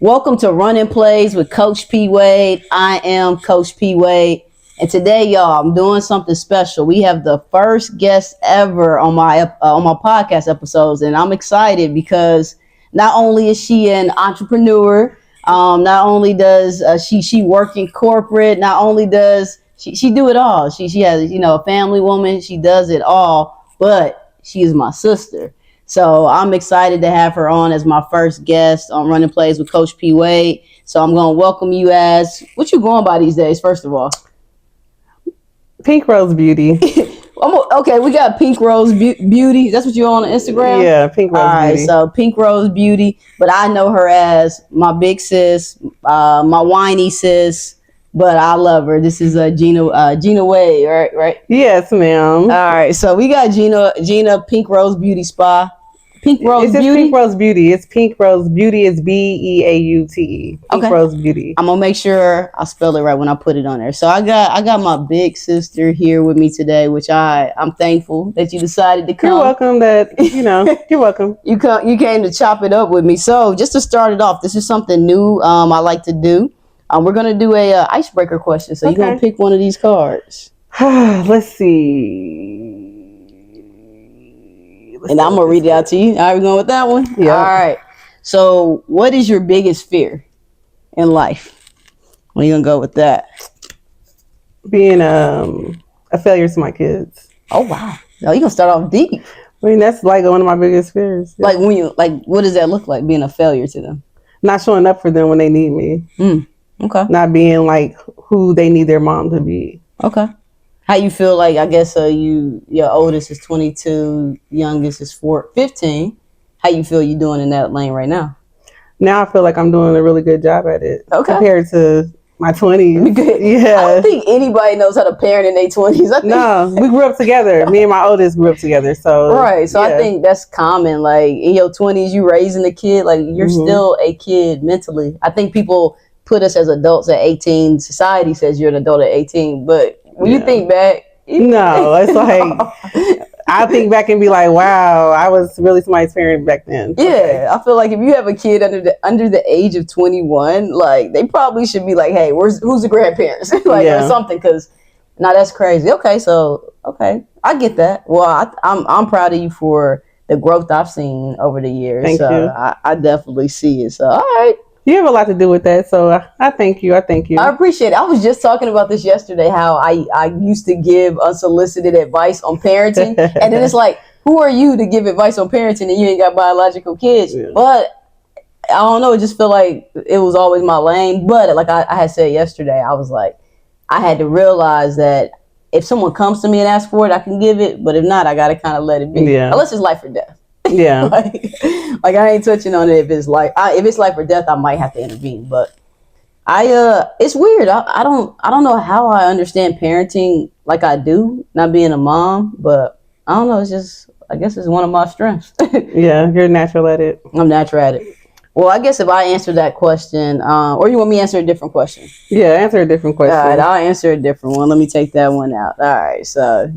Welcome to Running Plays with Coach P. Wade. I am Coach P. Wade. And today, y'all, I'm doing something special. We have the first guest ever on my podcast episodes. And I'm excited because not only is she an entrepreneur, not only does she work in corporate, not only does she do it all. She has, a family woman. She does it all, but she is my sister. So I'm excited to have her on as my first guest on Running Plays with Coach P. Wade. So I'm going to welcome you as, what you going by these days, first of all? Pink Rose Beauty. Okay, we got Pink Rose Beauty. That's what you're on Instagram? Yeah, Pink Rose Beauty. All right, so Pink Rose Beauty. But I know her as my big sis, my whiny sis. But I love her. This is Gina Wade, right? Yes, ma'am. All right, so we got Gina Pink Rose Beauty Spa. Pink Rose Beauty? It's Pink Rose Beauty. It's Pink Rose Beauty. It's Beaute. Pink Rose Beauty. I'm going to make sure I spell it right when I put it on there. So I got my big sister here with me today, which I'm thankful that you decided to come. You're welcome you're welcome. You came to chop it up with me. So just to start it off, this is something new I like to do. We're going to do a icebreaker question. So you're going to pick one of these cards. Let's see. And I'm going to read it out to you. All right, we're going with that one? Yeah. All right. So what is your biggest fear in life? When are you going to go with that? Being a failure to my kids. Oh, wow. No, you're going to start off deep. I mean, that's like one of my biggest fears. Yeah. What does that look like, being a failure to them? Not showing up for them when they need me. Okay. Not being like who they need their mom to be. Okay. How you feel like, I guess your oldest is 22, youngest is 15. How you feel you doing in that lane right now? Now I feel like I'm doing a really good job at it. Okay. Compared to my 20s. Yeah. I don't think anybody knows how to parent in their 20s. No, we grew up together. Me and my oldest grew up together. So right. So yeah. I think that's common. Like in your 20s, you raising a kid, like you're still a kid mentally. I think people put us as adults at 18. Society says you're an adult at 18, but when you think back, no, it's like I think back and be like, wow, I was really somebody's parent back then. Yeah, okay. I feel like if you have a kid under the age of 21, like they probably should be like, hey, who's the grandparents, or something? Because that's crazy. Okay, I get that. Well, I'm proud of you for the growth I've seen over the years. Thank you. I definitely see it. So all right. You have a lot to do with that, so I thank you. I appreciate it. I was just talking about this yesterday, how I used to give unsolicited advice on parenting, and then it's like, who are you to give advice on parenting and you ain't got biological kids? Yeah. But I don't know, it just felt like it was always my lane. But like I had said yesterday, I was like, I had to realize that if someone comes to me and asks for it, I can give it, but if not, I got to kind of let it be. Yeah. Unless it's life or death. Yeah. like I ain't touching on it if it's life or death, I might have to intervene. But it's weird. I don't know how I understand parenting like I do, not being a mom, but I don't know, it's just, I guess it's one of my strengths. Yeah, you're natural at it. I'm natural at it. Well, I guess if I answer that question, or you want me to answer a different question? Yeah, answer a different question. All right, I'll answer a different one. Let me take that one out. All right, so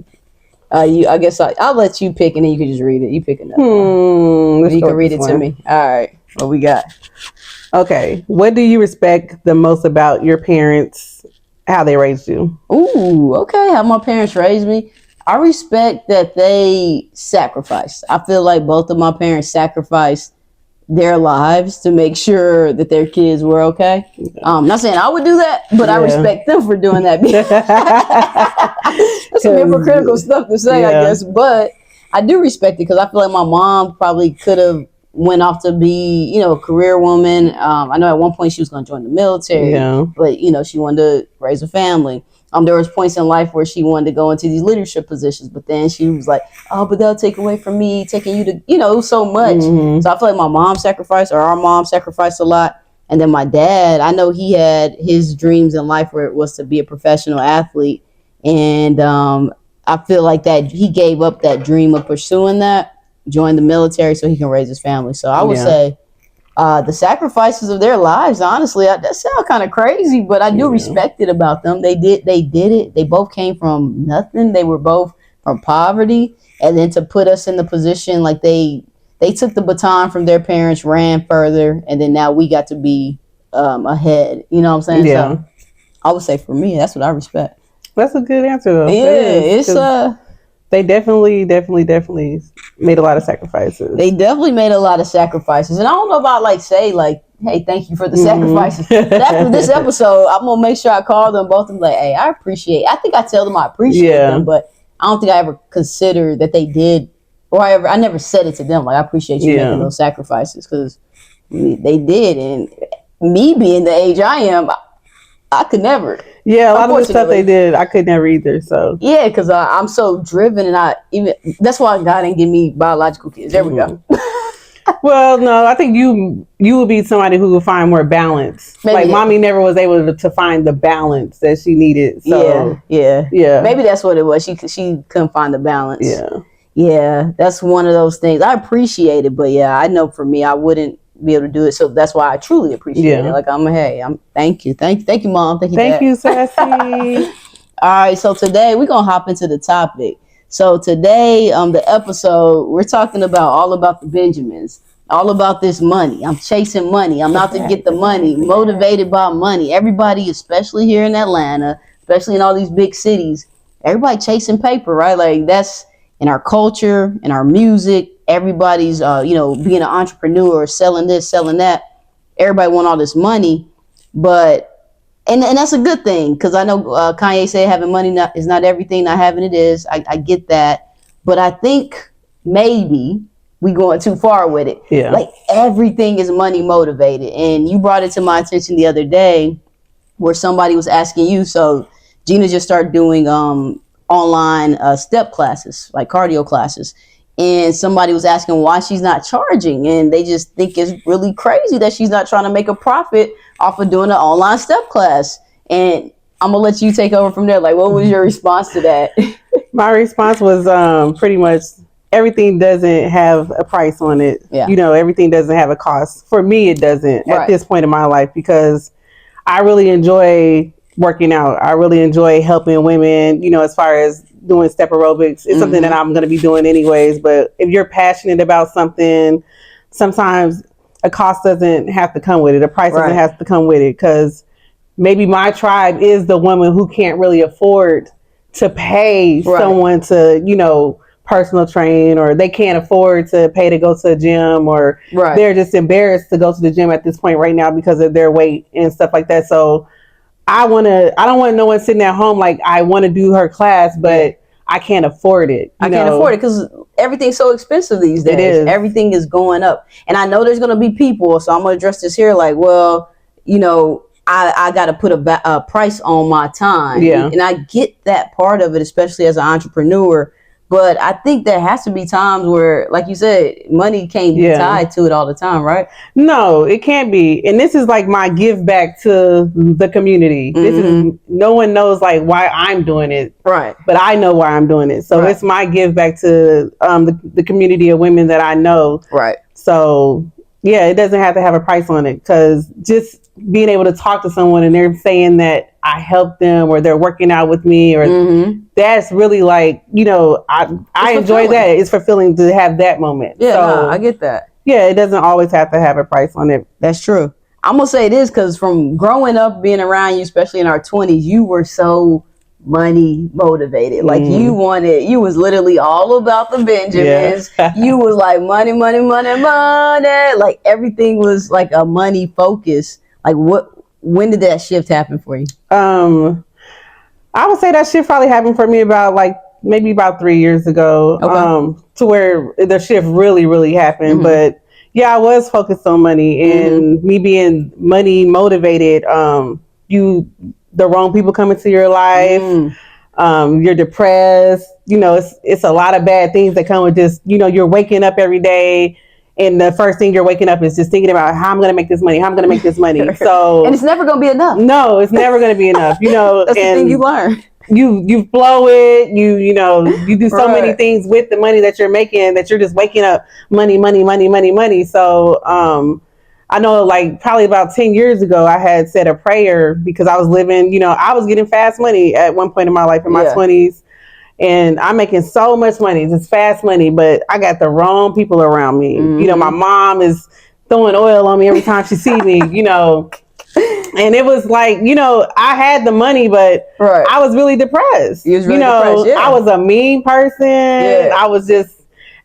I guess I'll let you pick, and then you can just read it. You pick another one. You can read it to me. All right. What we got? Okay. What do you respect the most about your parents, how they raised you? Ooh, okay. How my parents raised me. I respect that they sacrificed. I feel like both of my parents sacrificed their lives to make sure that their kids were okay. Not saying I would do that, but I respect them for doing that. That's some hypocritical stuff to say, I guess. But I do respect it because I feel like my mom probably could have went off to be, a career woman. I know at one point she was going to join the military, but she wanted to raise a family. There was points in life where she wanted to go into these leadership positions, but then she was like, oh, but they'll take away from me, taking you to, it was so much. So I feel like my mom sacrificed, or our mom sacrificed a lot. And then my dad, I know he had his dreams in life where it was to be a professional athlete. And I feel like that he gave up that dream of pursuing that, joined the military so he can raise his family. So I would say the sacrifices of their lives, honestly, that sounds kind of crazy, but I do respect it about them. They did it. They both came from nothing. They were both from poverty. And then to put us in the position like they they took the baton from their parents, ran further, and then now we got to be ahead. You know what I'm saying? Yeah. So I would say for me, that's what I respect. That's a good answer, though. Yeah, it's they definitely made a lot of sacrifices. They definitely made a lot of sacrifices, and I don't know about hey, thank you for the sacrifices. After this episode, I'm gonna make sure I call them both and be like, hey, I appreciate. I think I tell them I appreciate them, but I don't think I ever considered that they did, or I never said it to them. Like, I appreciate you making those sacrifices, because they did, and me being the age I am, I could never. Yeah, a lot of the stuff they did, I could never either. So yeah, because I'm so driven, and that's why God didn't give me biological kids. There we go. Well, no, I think you would be somebody who would find more balance. Maybe, like mommy never was able to find the balance that she needed. So yeah. Maybe that's what it was. She couldn't find the balance. Yeah. That's one of those things. I appreciate it, but yeah, I know for me, I wouldn't be able to do it. So that's why I truly appreciate it. Like thank you, Mom, thank you, Sassy. All right, so today we're gonna hop into the topic. So today, the episode, we're talking all about the Benjamins, all about this money. I'm chasing money. I'm out to get the money, motivated by money. Everybody, especially here in Atlanta, especially in all these big cities, everybody chasing paper, right? Like, that's in our culture, in our music. Everybody's, being an entrepreneur, selling this, selling that. Everybody want all this money, but and that's a good thing, because I know Kanye said having money is not everything, not having it is. I get that, but I think maybe we going too far with it. Yeah, like everything is money motivated, and you brought it to my attention the other day, where somebody was asking you. So Gina just started doing online step classes, like cardio classes. And somebody was asking why she's not charging, and they just think it's really crazy that she's not trying to make a profit off of doing an online step class. And I'm gonna let you take over from there. Like, what was your response to that? My response was pretty much everything doesn't have a price on it. Yeah. Everything doesn't have a cost. For me, it doesn't at this point in my life, because I really enjoy working out. I really enjoy helping women, as far as doing step aerobics. It's something that I'm going to be doing anyways. But if you're passionate about something, sometimes a cost doesn't have to come with it. A price doesn't have to come with it, because maybe my tribe is the woman who can't really afford to pay someone to, personal train, or they can't afford to pay to go to a gym, or they're just embarrassed to go to the gym at this point right now because of their weight and stuff like that. So I don't want no one sitting at home like, I want to do her class, but I can't afford it. I can't afford it because everything's so expensive these days. It is. Everything is going up. And I know there's going to be people, so I'm going to address this here like, well, I got to put a price on my time. Yeah. And I get that part of it, especially as an entrepreneur. But I think there has to be times where, like you said, money can't be tied to it all the time, right? No, it can't be. And this is like my give back to the community. This is, no one knows like why I'm doing it. Right. But I know why I'm doing it. So it's my give back to the community of women that I know. Right. So yeah, it doesn't have to have a price on it, because just being able to talk to someone and they're saying that I helped them, or they're working out with me, or that's really like, I enjoy that. It's fulfilling to have that moment. Yeah, I get that. Yeah, it doesn't always have to have a price on it. That's true. I'm going to say this, because from growing up, being around you, especially in our 20s, you were so money motivated. Like you was literally all about the Benjamins. You was like money. Like everything was like a money focus. Like when did that shift happen for you? I would say that shift probably happened for me maybe about 3 years ago. Okay. To where the shift really happened. But yeah, I was focused on money, and me being money motivated, the wrong people come into your life. You're depressed. It's a lot of bad things that come with just, you're waking up every day, and the first thing you're waking up is just thinking about how I'm going to make this money. So, and it's never going to be enough. No, it's never going to be enough. That's the thing you learn. You blow it. You do so many things with the money that you're making that you're just waking up money. So, I know like probably about 10 years ago, I had said a prayer because I was living, I was getting fast money at one point in my life in my 20s. And I'm making so much money. It's fast money, but I got the wrong people around me. Mm-hmm. You know, my mom is throwing oil on me every time she sees me, you know. And it was like, you know, I had the money, but I was really depressed. You was really depressed, yeah. I was a mean person. Yeah.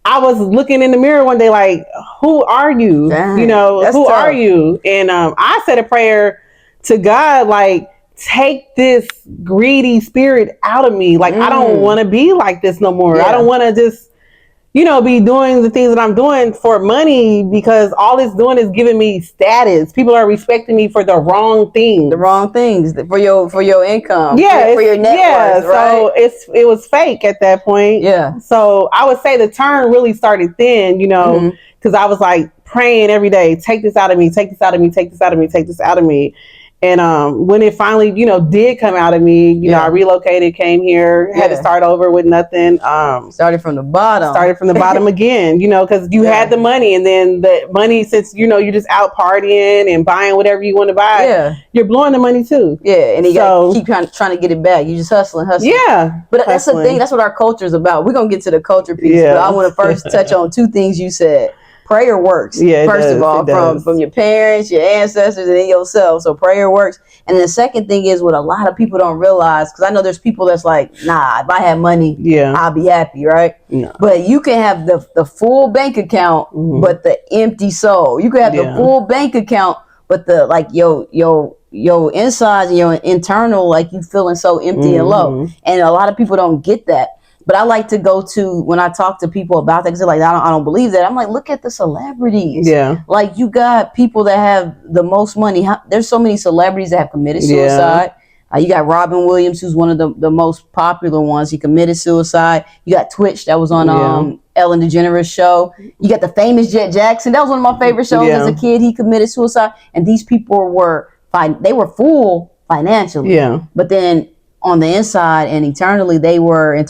I was looking in the mirror one day like, who are you? Dang, you know, who tough. Are you? And I said a prayer to God, like, take this greedy spirit out of me. Like, I don't want to be like this no more. Yeah. I don't want to just, you know, be doing the things that I'm doing for money, because all it's doing is giving me status. People are respecting me for the wrong things. The wrong things for your income. Yeah, for your net worth, right? So it was fake at that point. Yeah. So I would say the turn really started then, you know, because I was like praying every day, take this out of me, take this out of me, take this out of me, take this out of me. And when it finally, you know, did come out of me, you know, I relocated, came here, had to start over with nothing. Started from the bottom again, you know, because you had the money, and then the money, since, you know, you're just out partying and buying whatever you want to buy, you're blowing the money too. Yeah, and you got to keep trying to get it back. You just hustling. Yeah. But that's the thing. That's what our culture is about. We're going to get to the culture piece, but I want to first touch on two things you said. Prayer works. Yeah, first of all, from your parents, your ancestors, and then yourself. So prayer works. And the second thing is what a lot of people don't realize, because I know there's people that's like, nah, if I had money, I'll be happy, right? No. But you can have the full bank account, but the empty soul. You can have the full bank account, but the like your insides and your internal, like you feeling so empty and low. And a lot of people don't get that. But I like to go to, when I talk to people about that, because they're like, I don't believe that. I'm like, look at the celebrities. Yeah. Like, you got people that have the most money. There's so many celebrities that have committed suicide. You got Robin Williams, who's one of the most popular ones. He committed suicide. You got Twitch, that was on Ellen DeGeneres' show. You got the famous Jet Jackson. That was one of my favorite shows as a kid. He committed suicide. And these people were full financially. Yeah. But then on the inside and internally they were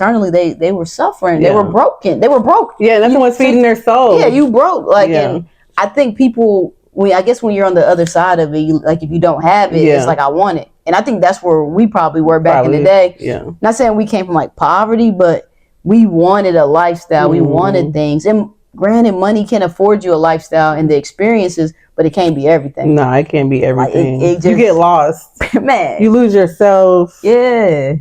suffering. They were broken. They were broke. Yeah, nothing was feeding their soul. Yeah, you broke. Like, and I think people, I guess when you're on the other side of it, like if you don't have it, it's like, I want it. And I think that's where we probably were back in the day. Yeah. Not saying we came from like poverty, but we wanted a lifestyle. We wanted things. And granted, money can afford you a lifestyle and the experiences, but it can't be everything. No, it can't be everything. Like, it just, you get lost. Man. You lose yourself. Yeah.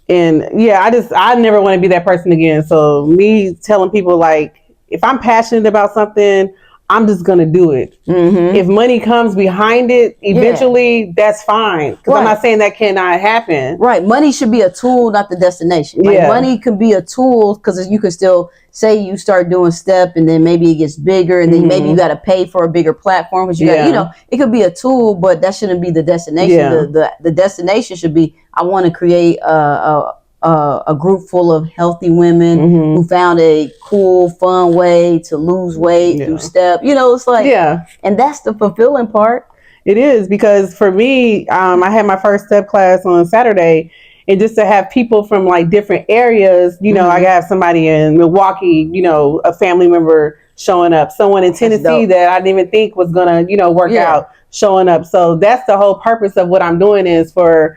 And I never want to be that person again. So me telling people, like, if I'm passionate about something, I'm just going to do it. If money comes behind it, eventually, that's fine. Because I'm not saying that cannot happen. Right. Money should be a tool, not the destination. Like, money could be a tool, because you can still say you start doing step and then maybe it gets bigger and then maybe you got to pay for a bigger platform. Because you got, you know, it could be a tool, but that shouldn't be the destination. The destination should be, I want to create a group full of healthy women who found a cool, fun way to lose weight through step. You know, it's like, and that's the fulfilling part. It is, because for me, I had my first step class on Saturday, and just to have people from like different areas, you know, I have somebody in Milwaukee, you know, a family member showing up, someone in Tennessee that I didn't even think was gonna, you know, work out, showing up. So that's the whole purpose of what I'm doing, is for,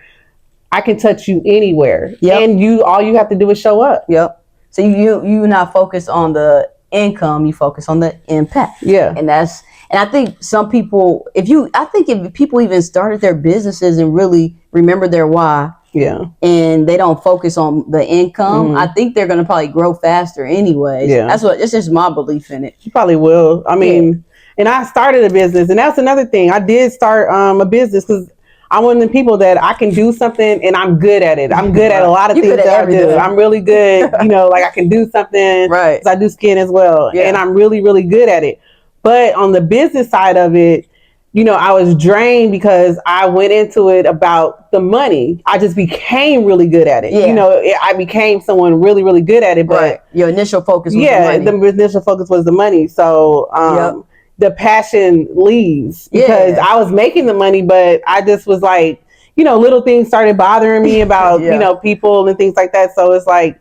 I can touch you anywhere. And all you have to do is show up. So you not focus on the income, you focus on the impact. And I think some people, if people even started their businesses and really remember their why, and they don't focus on the income, I think they're gonna probably grow faster anyways. It's just my belief in it. You probably will. I mean, and I started a business, and that's another thing. I did start a business because I'm one of the people that I can do something and I'm good at it. I'm good at a lot of things that I do. I'm really good, you know, like I can do something, because I do skin as well. And I'm really, really good at it. But on the business side of it, you know, I was drained because I went into it about the money. I just became really good at it. You know, I became someone really, really good at it. But your initial focus was the money. The initial focus was the money. So the passion leaves, because I was making the money, but I just was like, you know, little things started bothering me about, you know, people and things like that. So it's like,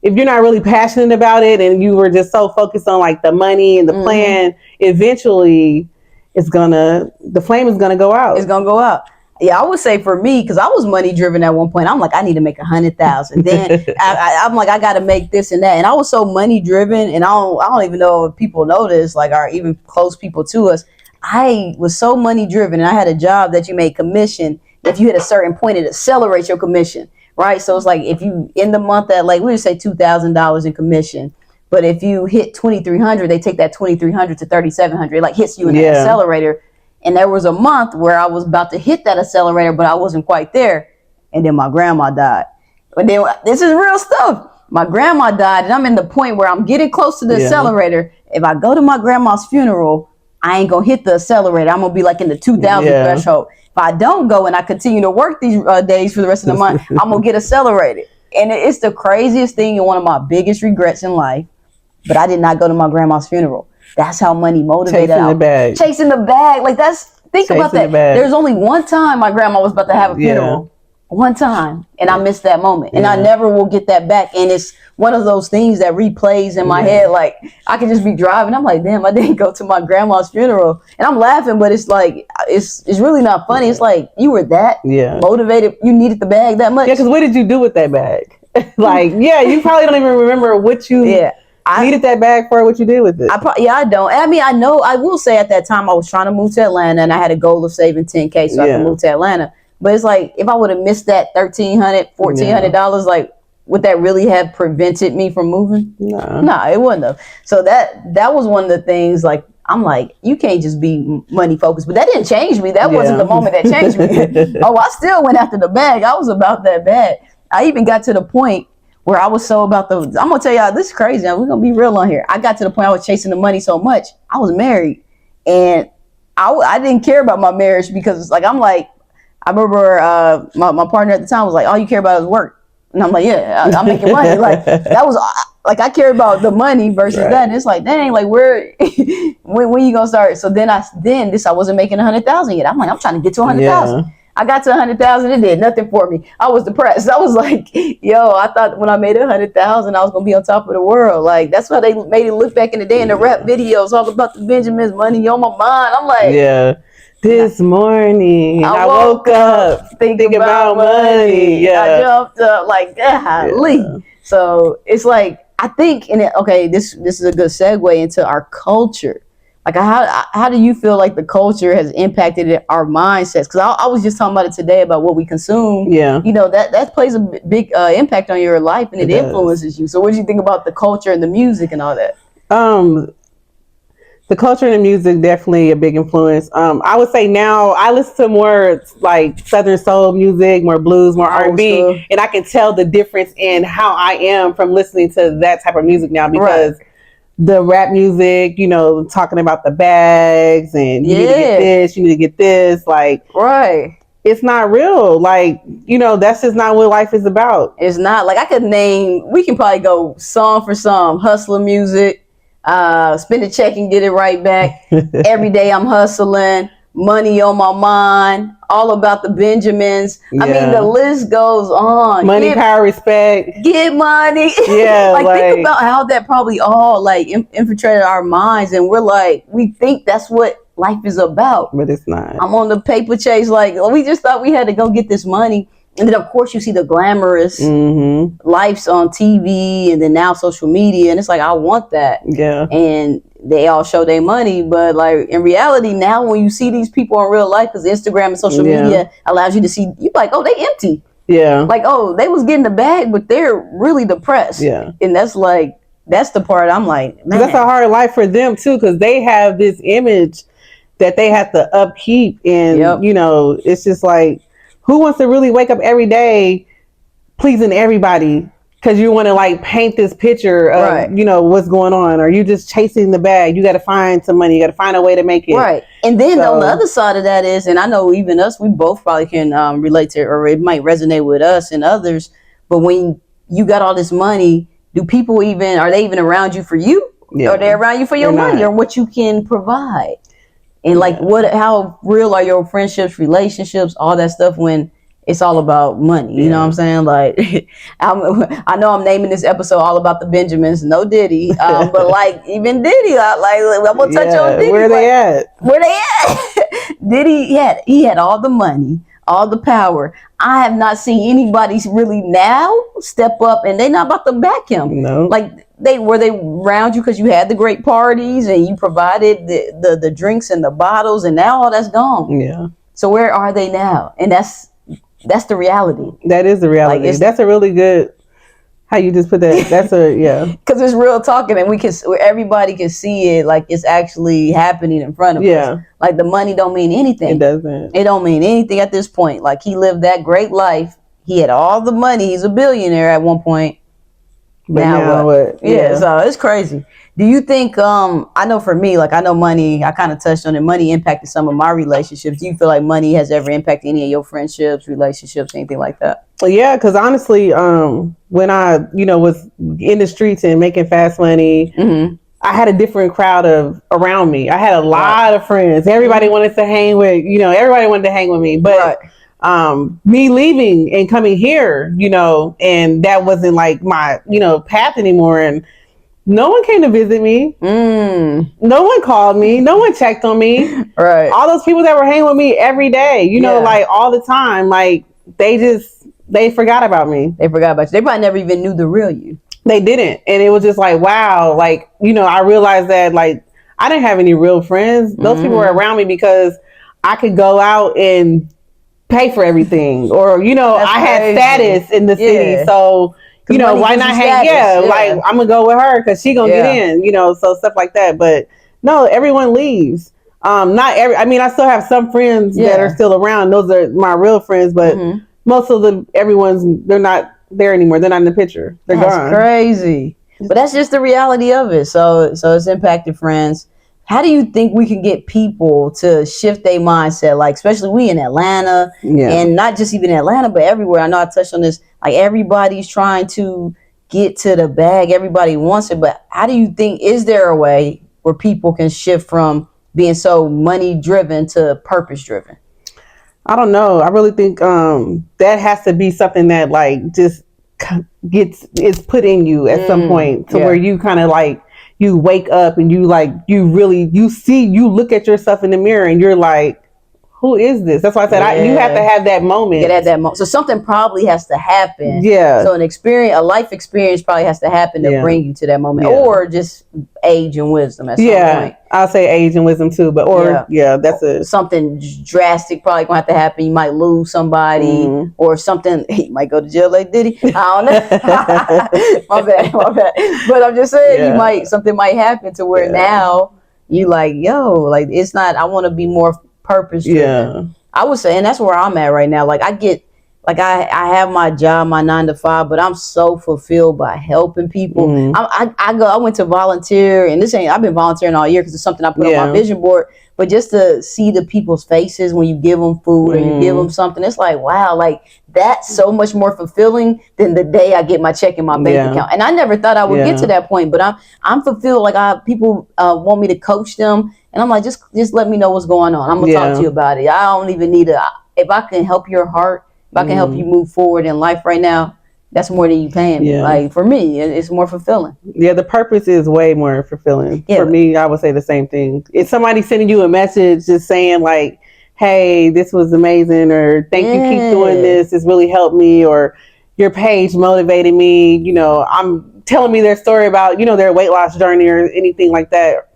if you're not really passionate about it and you were just so focused on like the money and the plan, eventually the flame is gonna go out. It's gonna go out. Yeah, I would say for me, because I was money driven at one point. I'm like, I need to make 100,000. Then I'm like, I got to make this and that. And I was so money driven, and I don't even know if people know this, like, are even close people to us. I was so money driven, and I had a job that you made commission. If you hit a certain point, it accelerates your commission, right? So it's like if you in the month at like we would say $2,000 in commission, but if you hit 2,300, they take that 2,300 to 3,700. It like hits you in the accelerator. And there was a month where I was about to hit that accelerator, but I wasn't quite there. And then my grandma died. But then this is real stuff. My grandma died, and I'm in the point where I'm getting close to the accelerator. If I go to my grandma's funeral, I ain't gonna hit the accelerator. I'm gonna be like in the 2,000 threshold. If I don't go and I continue to work these days for the rest of the month, I'm gonna get accelerated. And it's the craziest thing and one of my biggest regrets in life. But I did not go to my grandma's funeral. That's how money motivated. Chasing the bag. Like think about that. There's only one time my grandma was about to have a funeral. One time. And I missed that moment. And I never will get that back. And it's one of those things that replays in my head. Like I can just be driving. I'm like, damn, I didn't go to my grandma's funeral. And I'm laughing, but it's like, it's really not funny. It's like, you were that motivated. You needed the bag that much. Yeah, because what did you do with that bag? Like, you probably don't even remember what you... I needed that bag for what you did with it. I don't. I mean, I know. I will say at that time I was trying to move to Atlanta, and I had a goal of saving $10K so I could move to Atlanta. But it's like if I would have missed that $1,300, $1,400, like would that really have prevented me from moving? No, it wouldn't have. So that was one of the things. Like I'm like, you can't just be money focused. But that didn't change me. That wasn't the moment that changed me. Oh, I still went after the bag. I was about that bad. I even got to the point where I was so about I'm gonna tell y'all, this is crazy. We're gonna be real on here. I got to the point I was chasing the money so much. I was married, and I didn't care about my marriage because it's like I remember my partner at the time was like, all you care about is work, and I'm like, I'm making money. Like that was like I care about the money versus that. And it's like, dang, like where when you gonna start? So then I wasn't making 100,000 yet. I'm like, I'm trying to get to 100,000. I got to 100,000. It did nothing for me. I was depressed. I was like, I thought when I made 100,000, I was going to be on top of the world. Like, that's why they made it look back in the day in the rap videos, all about the Benjamins, money on my mind. I'm like, this morning I woke up thinking about money. I jumped up like, golly. So it's like, I think, this is a good segue into our culture. Like how do you feel like the culture has impacted our mindsets? Because I was just talking about it today about what we consume. That plays a big impact on your life, and it influences you. So what do you think about the culture and the music and all that? The culture and the music definitely a big influence. I would say now I listen to more like Southern soul music, more blues, more R&B, and I can tell the difference in how I am from listening to that type of music now because. The rap music, talking about the bags and you need to get this, you need to get this, like, it's not real. Like, that's just not what life is about. It's not. Like, we can probably go song for song, hustler music, spend a check and get it right back. Every day I'm hustling, money on my mind, all about the Benjamins. I mean, the list goes on. Money, power, respect. Get money. Yeah. think about how that probably all like infiltrated our minds, and we're like, we think that's what life is about. But it's not. I'm on the paper chase. Like, we just thought we had to go get this money. And then, of course, you see the glamorous lives on TV and then now social media. And it's like, I want that. Yeah. And they all show their money. But, like, in reality, now when you see these people in real life, because Instagram and social media allows you to see, you're like, oh, they empty. Yeah. Like, oh, they was getting the bag, but they're really depressed. Yeah. And that's the part I'm like, man. That's a hard life for them, too, because they have this image that they have to upkeep. And, it's just like, who wants to really wake up every day pleasing everybody because you want to like paint this picture of, what's going on, or you just chasing the bag. You got to find some money. You got to find a way to make it. Right. And then on the other side of that is, and I know even us, we both probably can relate to, or it might resonate with us and others. But when you got all this money, are they even around you for you? Yeah. Or they're around you for your money or what you can provide? And like, how real are your friendships, relationships, all that stuff when it's all about money? You know what I'm saying? Like, I know I'm naming this episode all about the Benjamins, no Diddy, but like even Diddy, I'm gonna touch on Diddy. Where they at? Diddy, he had all the money, all the power. I have not seen anybody really now step up, and they're not about to back him. No, like they around you because you had the great parties and you provided the drinks and the bottles, and now all that's gone. Yeah. So where are they now? And that's the reality. That is the reality. Like, that's a really good. How you just put that? That's because it's real talking, and everybody can see it. Like, it's actually happening in front of us. Like, the money don't mean anything. It doesn't. It don't mean anything at this point. Like, he lived that great life. He had all the money. He's a billionaire at one point. But now what? Yeah, so it's crazy. Do you think, I know for me, like, I know money, I kind of touched on it, money impacted some of my relationships. Do you feel like money has ever impacted any of your friendships, relationships, anything like that? Well, yeah, because honestly, when I, was in the streets and making fast money, I had a different crowd around me. I had a lot of friends. Everybody wanted to hang with, everybody wanted to hang with me. But me leaving and coming here, and that wasn't like my, path anymore. And no one came to visit me. No one called me. No one checked on me. Right. All those people that were hanging with me every day, like all the time, like they forgot about me. They forgot about you. They probably never even knew the real you. They didn't. And it was just like, wow. Like, I realized that, like, I didn't have any real friends. Those people were around me because I could go out and pay for everything. Or, I had status in the city. So, why not hang? Like, I'm going to go with her because she going to get in, so stuff like that. But no, everyone leaves. I still have some friends that are still around. Those are my real friends, but most of they're not there anymore. They're not in the picture. They're gone. That's crazy. But that's just the reality of it. So it's impacted friends. How do you think we can get people to shift their mindset? Like, especially we in Atlanta, and not just even Atlanta, but everywhere. I know I touched on this. Like, everybody's trying to get to the bag. Everybody wants it. But how do you think, is there a way where people can shift from being so money driven to purpose driven? I don't know. I really think that has to be something that, like, just it's put in you at some point to where you kind of like, you wake up and you look at yourself in the mirror and you're like, who is this? That's why I said you have to have that moment. Get at that moment. So something probably has to happen. Yeah. So a life experience probably has to happen to bring you to that moment, or just age and wisdom at some point. I'll say age and wisdom too, but that's something drastic probably gonna have to happen. You might lose somebody, or something. You might go to jail like Diddy. I don't know. my bad. But I'm just saying, something might happen to where now you like, like, it's not. I want to be more purpose driven. I would say, and that's where I'm at right now. Like, I have my job, my 9 to 5, but I'm so fulfilled by helping people. I went to volunteer, and I've been volunteering all year because it's something I put on my vision board. But just to see the people's faces when you give them food or you give them something, it's like, wow, like, that's so much more fulfilling than the day I get my check in my bank account. And I never thought I would get to that point, but I'm fulfilled. Like, people want me to coach them, and I'm like, just let me know what's going on. I'm gonna talk to you about it. I don't even need if I can help your heart, if I can help you move forward in life right now, that's more than you paying me. Like, for me, it's more fulfilling. Yeah, the purpose is way more fulfilling. For me, I would say the same thing. If somebody's sending you a message just saying, like, hey, this was amazing, or thank you, keep doing this, it's really helped me, or your page motivated me, I'm telling me their story about, their weight loss journey or anything like that.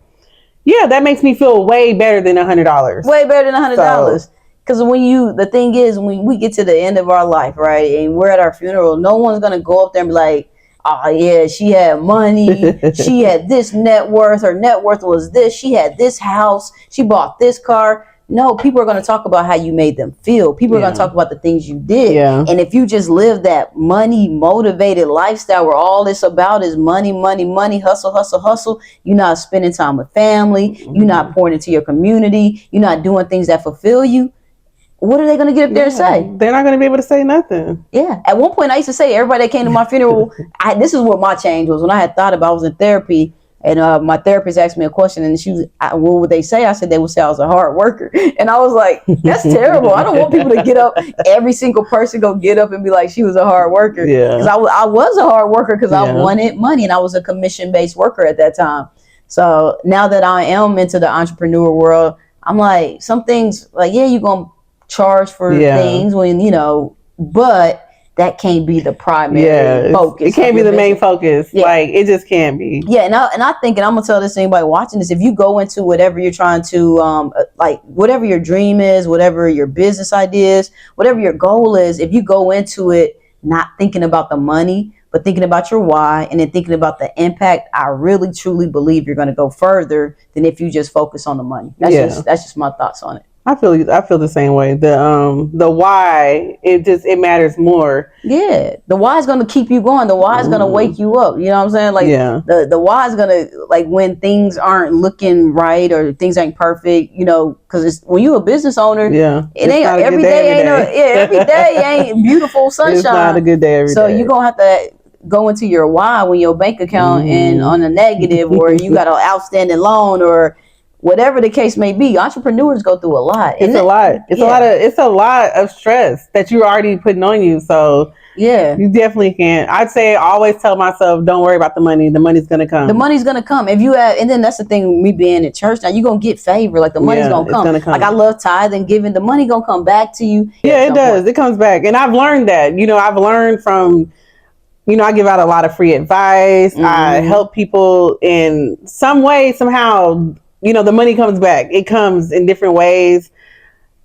Yeah, that makes me feel way better than $100. Way better than $100. Because the thing is, when we get to the end of our life, right, and we're at our funeral, no one's going to go up there and be like, oh, yeah, she had money. She had this net worth. Her net worth was this. She had this house. She bought this car. No, people are going to talk about how you made them feel. People are going to talk about the things you did. Yeah. And if you just live that money-motivated lifestyle where all it's about is money, money, money, hustle, hustle, hustle, you're not spending time with family, you're not pouring into your community, you're not doing things that fulfill you, what are they going to get up there and say? They're not going to be able to say nothing. Yeah. At one point, I used to say, everybody that came to my funeral, this is what my change was. When I had thought about, I was in therapy, and my therapist asked me a question, and what would they say? I said they would say I was a hard worker. And I was like, that's terrible. I don't want people to get up. Every single person go get up and be like, she was a hard worker. Yeah. Because I was a hard worker because I wanted money, and I was a commission-based worker at that time. So now that I am into the entrepreneur world, I'm like, some things, like, you're going to charge for things when, you know, but that can't be the primary focus. It can't be the main focus. Like, it just can't be. Yeah, and I think, and I'm gonna tell this to anybody watching this: if you go into whatever you're trying to, like whatever your dream is, whatever your business idea is, whatever your goal is, if you go into it not thinking about the money, but thinking about your why, and then thinking about the impact, I really truly believe you're gonna go further than if you just focus on the money. That's just my thoughts on it. I feel the same way. The why, it matters more. Yeah, the why is gonna keep you going. The why is gonna wake you up. You know what I'm saying? Like the why is gonna, like, when things aren't looking right or things ain't perfect. You know, because it's when you're a business owner. It ain't every day ain't beautiful sunshine. It's not a good day every day. So you're gonna have to go into your why when your bank account and on a negative, or you got an outstanding loan, or whatever the case may be. Entrepreneurs go through a lot. It's a lot of stress that you're already putting on you. So you definitely can't. I'd say I always tell myself, don't worry about the money. The money's gonna come. The money's gonna come. If you have, and then that's the thing, me being in church now, you're gonna get favor. Like, the money's gonna come. Like, I love tithing, giving. The money gonna come back to you. Yeah, it does. It comes back. And I've learned that. You know, I've learned from, you know, I give out a lot of free advice. I help people in some way, somehow. You know, the money comes back. It comes in different ways.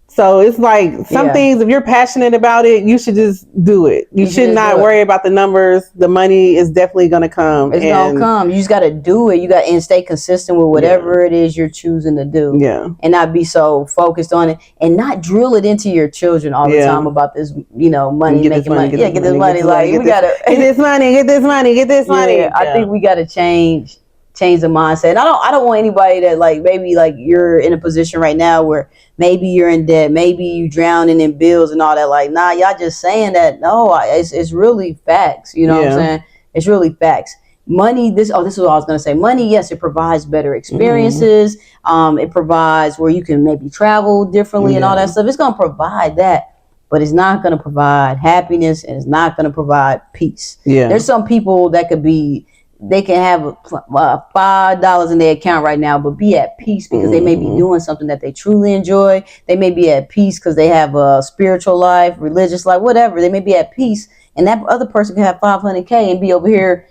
So it's like some things, if you're passionate about it, you should just do it. You should not worry about the numbers. The money is definitely going to come. It's going to come. You just got to do it. You got to stay consistent with whatever it is you're choosing to do. And not be so focused on it, and not drill it into your children all the time about this, you know, money, making money. Get this money. Like, we got to get this money, get this money, get this money. I think we got to change the mindset. I don't want anybody that, like, maybe like you're in a position right now where maybe you're in debt, maybe you drowning in bills and all that. Like, nah, y'all just saying that. No, it's really facts. You know what I'm saying? It's really facts. Money, this is what I was going to say. Money, yes, it provides better experiences. It provides where you can maybe travel differently and all that stuff. It's going to provide that, but it's not going to provide happiness, and it's not going to provide peace. There's some people that could be, they can have $5 in their account right now, but be at peace because they may be doing something that they truly enjoy. They may be at peace because they have a spiritual life, religious life, whatever. They may be at peace, and that other person can have $500K and be over here,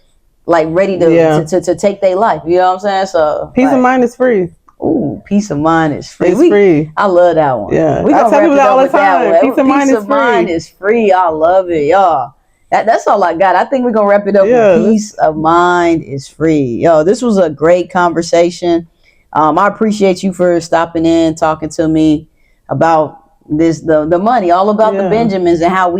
like, ready to take their life. You know what I'm saying? So peace of mind is free. Ooh, peace of mind is free. It's free. I love that one. We I tell people that all the time. Peace of mind is free. I love it, y'all. That's all I got. I think we're going to wrap it up with peace of mind is free. Yo, this was a great conversation. I appreciate you for stopping in, talking to me about this, the money, all about the Benjamins, and how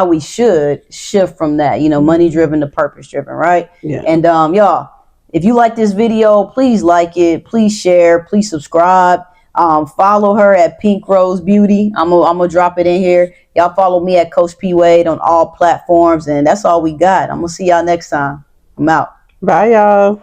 we should shift from that, you know, money driven to purpose driven, right? And y'all, if you like this video, please like it, please share, please subscribe. Follow her at Pink Rose Beauty. I'm gonna drop it in here. Y'all follow me at Coach P Wade on all platforms, and that's all we got. I'm gonna see y'all next time. I'm out. Bye, y'all.